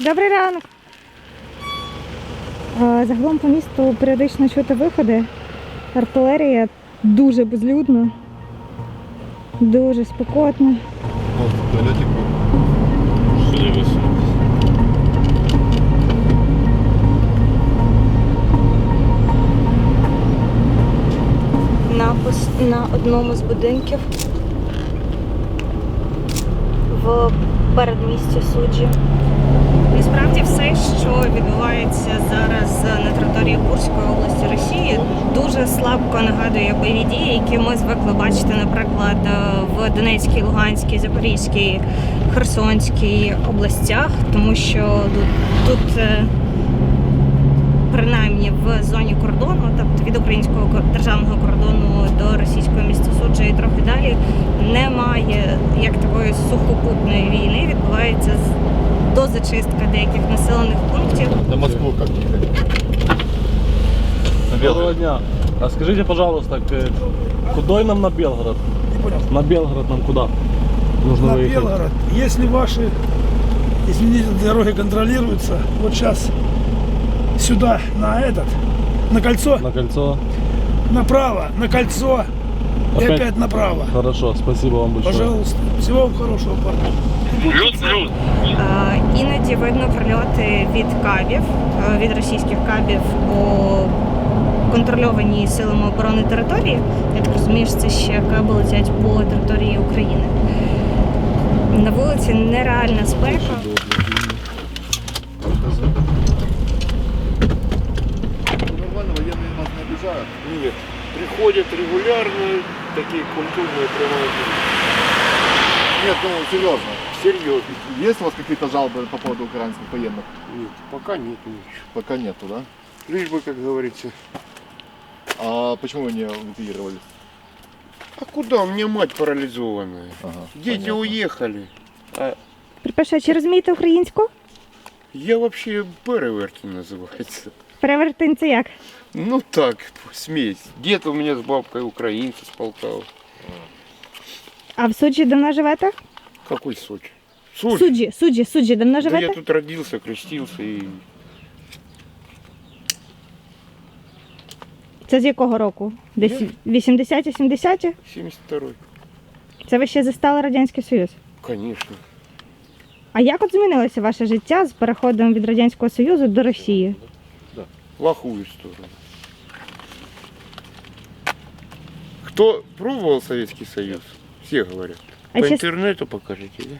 Добрий ранок. Загалом по місту періодично чути виходи. Артилерія дуже безлюдно, дуже спекотно. Напис на одному з будинків в передмісті Суджі. І справді все, що відбувається зараз на території Курської області Росії, дуже слабко нагадує бойові дії, які ми звикли бачити, наприклад, в Донецькій, Луганській, Запорізькій, Херсонській областях, тому що тут принаймні в зоні кордону, тобто від українського державного кордону до російського міста Суджа і трохи далі, немає як такої сухопутної війни, відбувається дозачистка деяких населених пунктів. На Москву как ехать? Доброго дня. А скажите, пожалуйста, куда нам на Белгород? На Белгород нам куда нужно На выехать? Белгород. Если ваши, извините, дороги контролируются, вот сейчас сюда, на кольцо, На кольцо. направо, на кольцо и Опять? опять направо. Хорошо, спасибо вам большое. Пожалуйста. Всего вам хорошего, парня. Іноді видно прильоти від кабів, від російських кабів по контрольованій силами оборони території. Я так розумію, що це ще каби летять по території України. На вулиці нереальна спека. Нормально, военные нас не обижают. Нет, приходят регулярно такие культурные прямые. Нет, ну серьезно. Серьезно. Есть у вас какие-то жалобы по поводу украинских военных? Нет, пока нет ничего. Пока нету, да? Лишь бы, как говорится. А почему вы не эвакуировались? А куда? У меня мать парализованная. Ага, Дети понятно. уехали. А Перепрошую, чи розумієте українську? я вообще перевертень называется. Перевертень це як? Ну так, смесь. Дед у меня с бабкой украинцы с Полтавы. А в Суджі давно живете? Какой Сочи? Сочи? Суджі давно Да я живете? тут родился, крестился и Це з якого року? Десь 80-ті, 70-ті? 72-й. Це ви ще застали Радянський Союз? Конечно. А як от змінилося ваше життя з переходом від Радянського Союзу до Росії? Плохую сторону. Кто пробовал Советский Союз? Все говорят. А По чес- интернету покажите, да?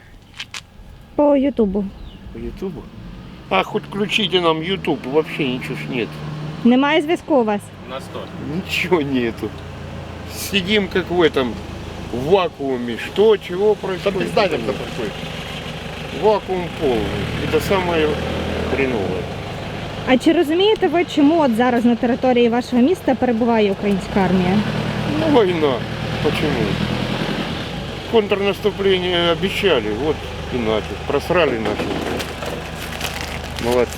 По Ютубу. По Ютубу? А хоть включите нам Ютуб, вообще ничего ж нет. Немає зв'язку у вас? Ничего нету. Сидим как в этом, в вакууме. Что, чего Да происходит? признание кто такой. Вакуум полный. Это самое хреновое. А чи розумієте ви, чому от зараз на території вашого міста перебуває українська армія? Ну, война. Почему? Контрнаступление обещали, вот и нафиг. Просрали наши. Молодцы.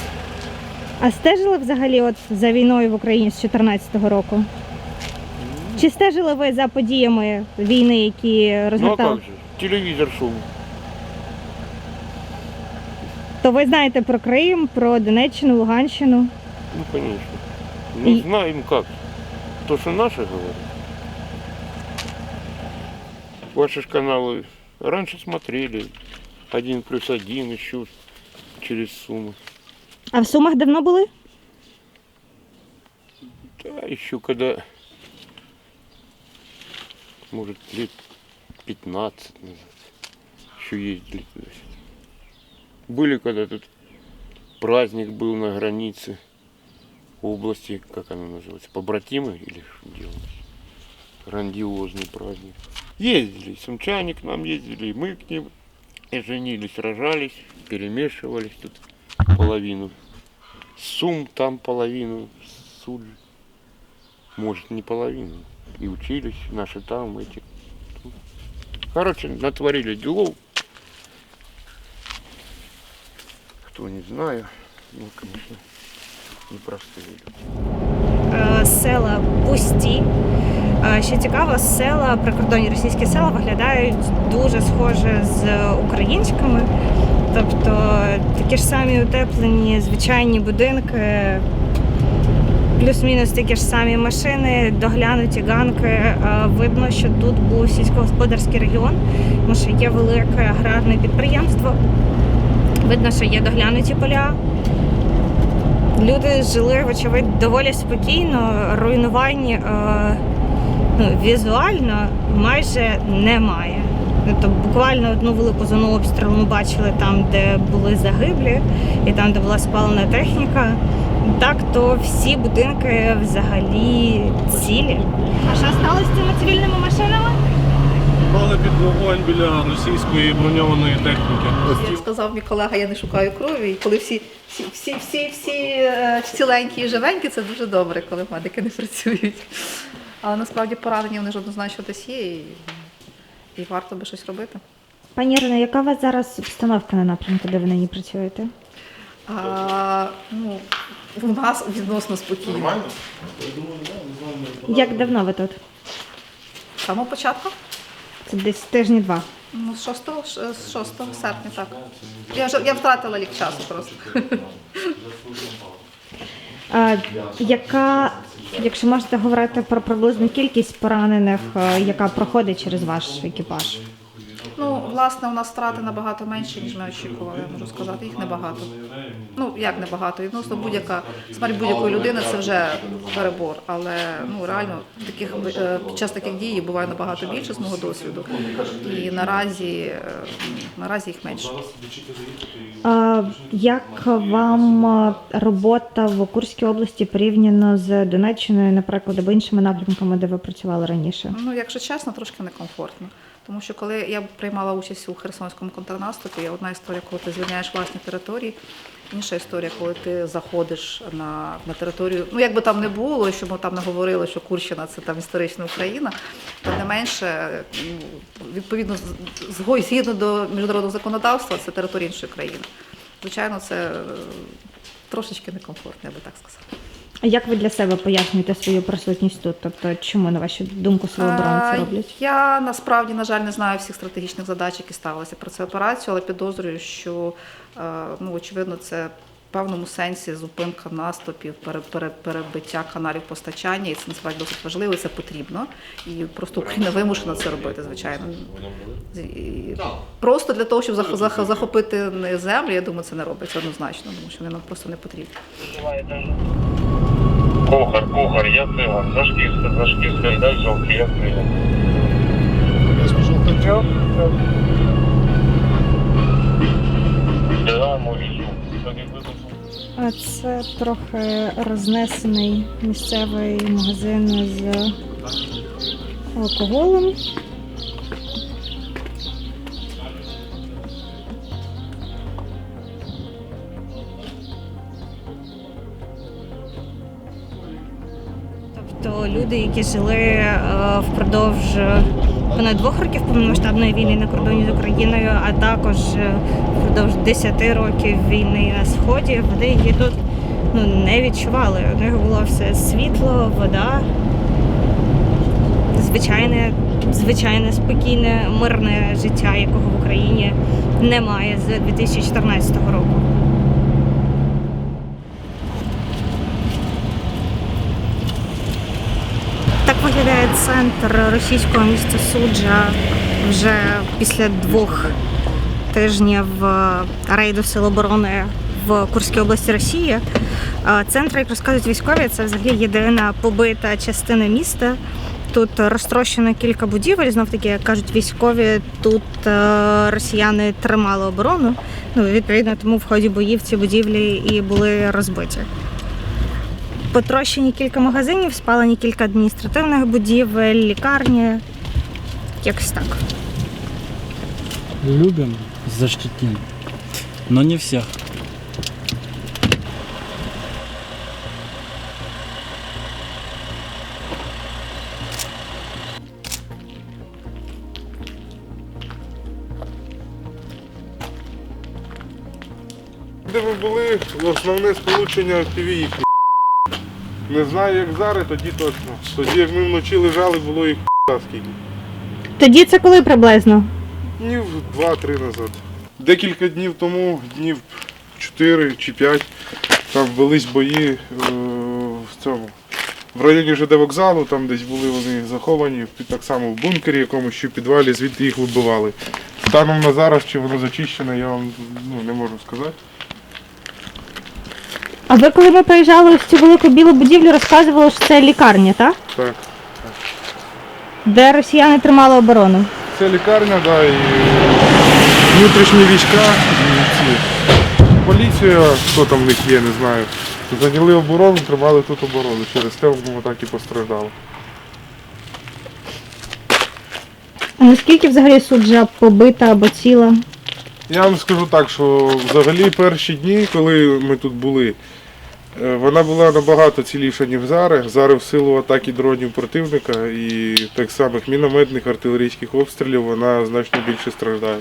А стежили взагалі от за війною в Україні з 2014 року? Чи стежили ви за подіями війни, які Ну а розгортали? как же? Телевизор шум. То ви знаєте про Крим, про Донеччину, Луганщину? Ну, конечно. Ну, И- знаем как. То, что наши говорят. Ваши ж каналы раньше смотрели. 1+1 еще через Сумы. А в Сумах давно були? Да, еще когда, может, лет 15 назад. Еще ездили туда-сюда. Были, когда тут праздник был на границе области, как оно называется, побратимы или что делалось? Грандиозный праздник. Ездили, и сумчане к нам ездили, и мы к ним. И женились, рожались, перемешивались тут половину. Сум там половину, Суджи. Может, не половину. И учились наши там, эти. Короче, натворили делов. Кто не знаю, ну, конечно, непростые люди. Села пусті. Що цікаво, села, прикордонні російські села виглядають дуже схоже з українськими. Тобто такі ж самі утеплені, звичайні будинки, плюс-мінус такі ж самі машини, доглянуті ганки. Видно, що тут був сільськогосподарський регіон, тому що є велике аграрне підприємство. Видно, що є доглянуті поля. Люди жили, вочевидь, доволі спокійно, руйнувань візуально майже немає. Тобто буквально одну велику зону обстрілу ми бачили там, де були загиблі, і там, де була спалена техніка. Так, то всі будинки взагалі цілі. А що сталося з цими цивільними машинами? Попали під вогонь біля російської броньованої техніки. Як сказав мій колега, я не шукаю крові. І коли всі ціленькі і живенькі, це дуже добре, коли медики не працюють. Але насправді поранені вони ж однозначно десь є, і варто би щось робити. Пані Ірино, яка у вас зараз обстановка на напрямку, де ви нині працюєте? У нас відносно спокійно. Як давно ви тут? З самого початку? Це десь тижні 2. Ну, з 6 серпня, так. Я втратила лік часу просто. Яка, якщо можете говорити про приблизну кількість поранених, яка проходить через ваш екіпаж? Ну, власне, у нас втрати набагато менші, ніж ми очікували, я можу сказати. Їх небагато. Ну, як небагато? Відносно смерть будь-якої людини – це вже перебор. Але, реально, під час таких дій буває набагато більше, з мого досвіду. І наразі їх менше. Як вам робота в Курській області порівняно з Донеччиною, наприклад, або іншими напрямками, де ви працювали раніше? Ну, якщо чесно, трошки некомфортно. Тому що коли я приймала участь у Херсонському контрнаступі, одна історія, коли ти звільняєш власні території, інша історія, коли ти заходиш на територію, як би там не було, щоб ми там не говорили, що Курщина – це там історична Україна, тим не менше, відповідно, згідно до міжнародного законодавства, це територія іншої країни. Звичайно, це трошечки некомфортно, я би так сказала. А як ви для себе пояснюєте свою присутність тут? Тобто, чому, на вашу думку, сили оборони це роблять? Я, насправді, на жаль, не знаю всіх стратегічних задач, які ставилися про цю операцію, але підозрюю, що, очевидно, це в певному сенсі зупинка наступів, перебиття каналів постачання, і це, насправді, досить важливо, і це потрібно. І просто Україна вимушена це робити, звичайно. І просто для того, щоб захопити землю, я думаю, це не робиться однозначно, тому що вони нам просто не потрібні. Кухар, я сила. Зашківся, дай жовтий, я сила. Я скажу, так. Да, може, Це трохи рознесений місцевий магазин з алкоголем. Тобто люди, які жили впродовж понад 2 років повномасштабної війни на кордоні з Україною, а також впродовж 10 років війни на Сході, вони її тут не відчували. У них було все світло, вода, звичайне, спокійне, мирне життя, якого в Україні немає з 2014 року. Так виглядає центр російського міста Суджа вже після 2 тижнів рейду Сил оборони в Курській області Росії. Центр, як розказують військові, це взагалі єдина побита частина міста. Тут розтрощено кілька будівель, знов-таки, як кажуть військові, тут росіяни тримали оборону. Відповідно, тому в ході боїв ці будівлі і були розбиті. Потрощені кілька магазинів, спалені кілька адміністративних будівель, лікарні. Якось так. Любим, защитим, но не всех. Де ви були, основне сполучення ТВІ. Не знаю, як зараз, тоді точно. Тоді, як ми вночі лежали, було їх скільки. Тоді це коли приблизно? Днів 2-3 назад. Декілька днів тому, днів 4 чи 5, там велись бої в цьому. В районі ЖД вокзалу, там десь були вони заховані, так само в бункері якомусь чи в підвалі, звідти їх вибивали. Станом на зараз, чи воно зачищене, я вам не можу сказати. А ви, коли ми приїжджали в цю велику білу будівлю, розказували, що це лікарня, так? Так. Де росіяни тримали оборону? Це лікарня, да, і внутрішні війська, і ці. Поліція, хто там в них є, не знаю. Зайняли оборону, тримали тут оборону. Через те воно так і постраждало. А наскільки взагалі суджа побита або ціла? Я вам скажу так, що взагалі перші дні, коли ми тут були, вона була набагато ціліша, ніж зараз. Зараз в силу атаки дронів противника і так самих мінометних, артилерійських обстрілів вона значно більше страждає.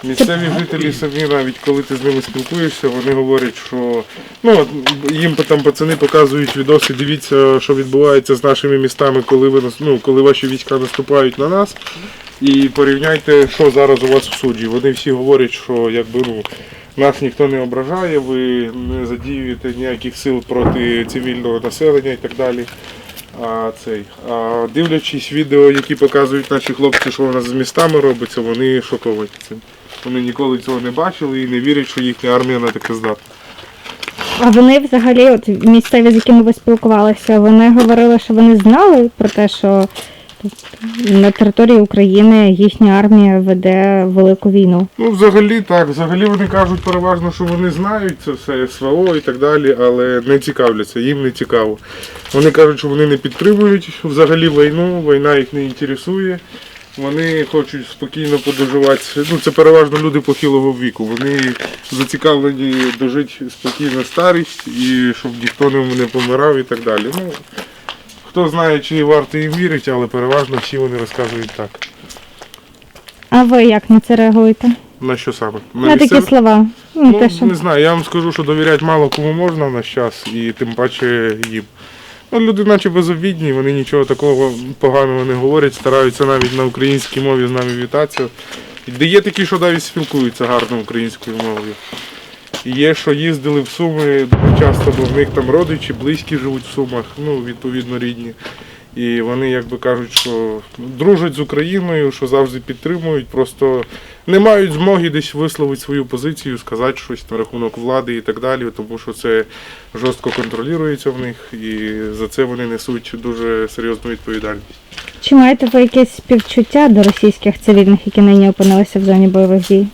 Місцеві жителі самі, навіть коли ти з ними спілкуєшся, вони говорять, що їм там пацани показують відоси, дивіться, що відбувається з нашими містами, коли ваші війська наступають на нас. І порівняйте, що зараз у вас в суді. Вони всі говорять, що нас ніхто не ображає, ви не задіюєте ніяких сил проти цивільного населення і так далі. А дивлячись відео, які показують наші хлопці, що у нас з містами робиться, вони шоковані цим. Вони ніколи цього не бачили і не вірять, що їхня армія на таке здатна. А вони взагалі, от місцеві, з якими ви спілкувалися, вони говорили, що вони знали про те, що на території України їхня армія веде велику війну? Взагалі так. Взагалі вони кажуть переважно, що вони знають це все, СВО і так далі, але не цікавляться, їм не цікаво. Вони кажуть, що вони не підтримують взагалі війну, війна їх не інтересує. Вони хочуть спокійно подоживати. Це переважно люди похилого віку. Вони зацікавлені дожити спокійно старість і щоб ніхто не помирав і так далі. Хто знає, чи варто їм вірити, але переважно всі вони розказують так. А ви як на це реагуєте? На що саме? На такі слова? Не знаю, я вам скажу, що довіряти мало кому можна в наш час, і тим паче їм. Люди наче безобідні, вони нічого такого поганого не говорять, стараються навіть на українській мові з нами вітатися. Де є такі, що навіть спілкуються гарно українською мовою. І є, що їздили в Суми дуже часто, бо в них там родичі, близькі живуть в Сумах, відповідно рідні. І вони кажуть, що дружать з Україною, що завжди підтримують, просто не мають змоги десь висловити свою позицію, сказати щось на рахунок влади і так далі, тому що це жорстко контролюється в них і за це вони несуть дуже серйозну відповідальність. Чи маєте ви якесь співчуття до російських цивільних, які нині опинилися в зоні бойових дій?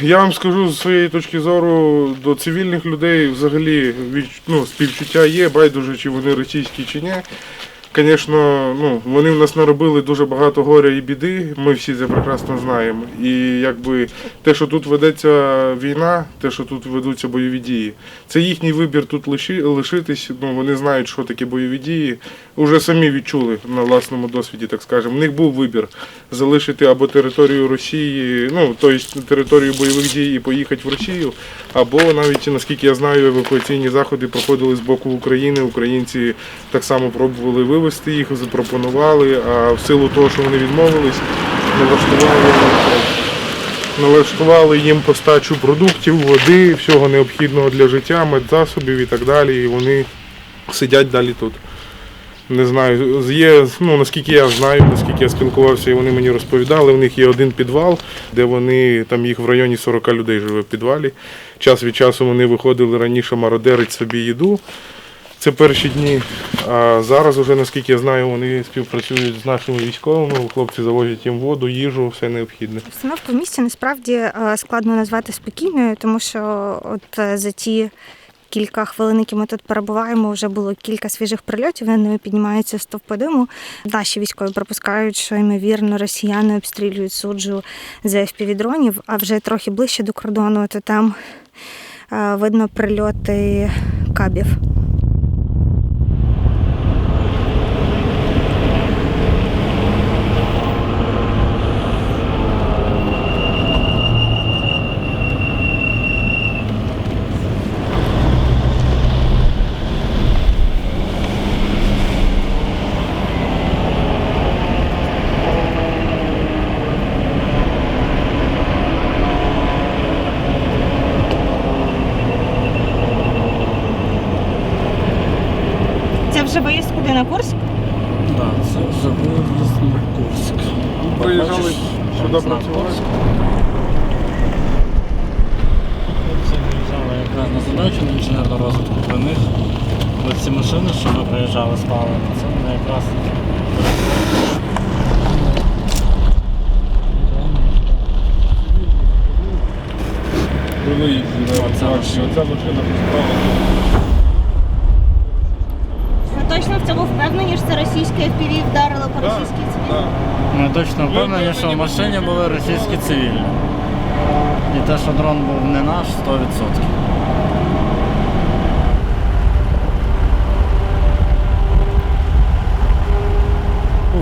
Я вам скажу з своєї точки зору, до цивільних людей взагалі співчуття є, байдуже чи вони російські чи ні. Звісно, вони в нас наробили дуже багато горя і біди, ми всі це прекрасно знаємо. І те, що тут ведеться війна, те, що тут ведуться бойові дії, це їхній вибір тут лишитись, вони знають, що таке бойові дії, вже самі відчули на власному досвіді, так скажемо. В них був вибір залишити або територію Росії, тобто територію бойових дій і поїхати в Росію, або навіть, наскільки я знаю, евакуаційні заходи проходили з боку України, українці так само пробували вивезти їх, запропонували, а в силу того, що вони відмовились, налаштували їм постачу продуктів, води, всього необхідного для життя, медзасобів і так далі, і вони сидять далі тут. Не знаю, наскільки я знаю, наскільки я спілкувався, і вони мені розповідали, в них є один підвал, де там їх в районі 40 людей живе в підвалі. Час від часу вони виходили раніше мародерити собі їду. Це перші дні, а зараз вже, наскільки я знаю, вони співпрацюють з нашими військовими, хлопці завозять їм воду, їжу, все необхідне. Обстановку в місті насправді складно назвати спокійною, тому що за ті кілька хвилин, які ми тут перебуваємо, вже було кілька свіжих прильотів, над ними піднімаються стовпи диму. Наші військові припускають, що, ймовірно, росіяни обстрілюють суджу з FPV-дронів, а вже трохи ближче до кордону, то там видно прильоти кабів. на Курськ? Так, це вже виїзд на Курськ. Приїжджали Бачиш, сюди знак працювати. Курськ. Це виїжджали якраз на задачу на інженерну розвитку для них. Ось ці машини, що ми приїжджали з паливом, це вони якраз Були їздили на акції. Оця машина поставила. Ви точно в цьому впевнені, що це російське FPV вдарило по російській цивільній? Ми точно впевнені, що в машині були російські цивільні. І те, що дрон був не наш, 100%.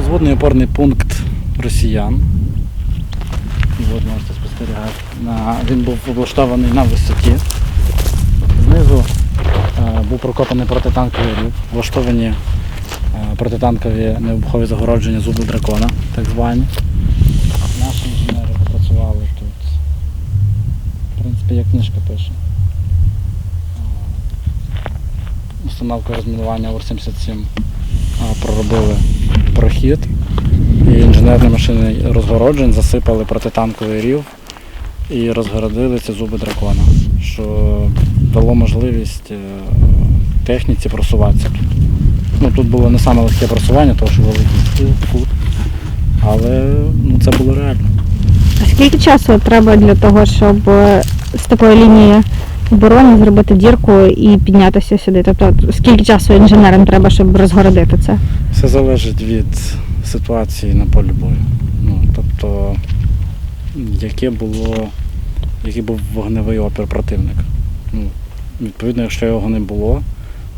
Взводний опорний пункт росіян. От можете спостерігати. Він був облаштований на висоті. Знизу був прокопаний протитанковий рів, влаштовані протитанкові невибухові загородження зуби дракона, так звані. Наші інженери попрацювали тут. В принципі, як книжка пише. Установка розмінування УР-77 проробили прохід. І інженерні машини розгороджень засипали протитанковий рів і розгородили ці зуби дракона, що дало можливість техніці просуватися тут. Ну, тут було не саме легке просування, тому що великий кут, але це було реально. А скільки часу треба для того, щоб з такої лінії оборони зробити дірку і піднятися сюди? Тобто скільки часу інженерам треба, щоб розгородити це? Все залежить від ситуації на полі бою. Тобто, який був вогневий опір противника. Відповідно, якщо його не було,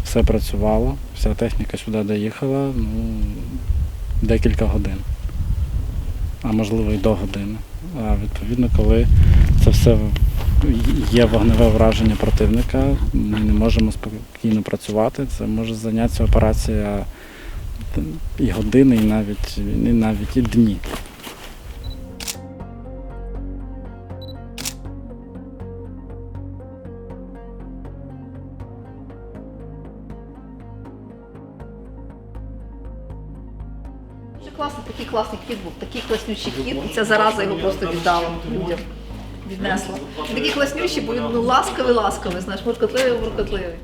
все працювало, вся техніка сюди доїхала декілька годин, а можливо і до години. А відповідно, коли це все є вогневе враження противника, ми не можемо спокійно працювати, це може зайнятися операція і години, і навіть і дні. Дуже класний, такий класний кіт був, такий класнючий кіт, і ця зараза його просто віддала людям, віднесла. Такий класнючий, бо він був ласковий, знаєш, муркотливий.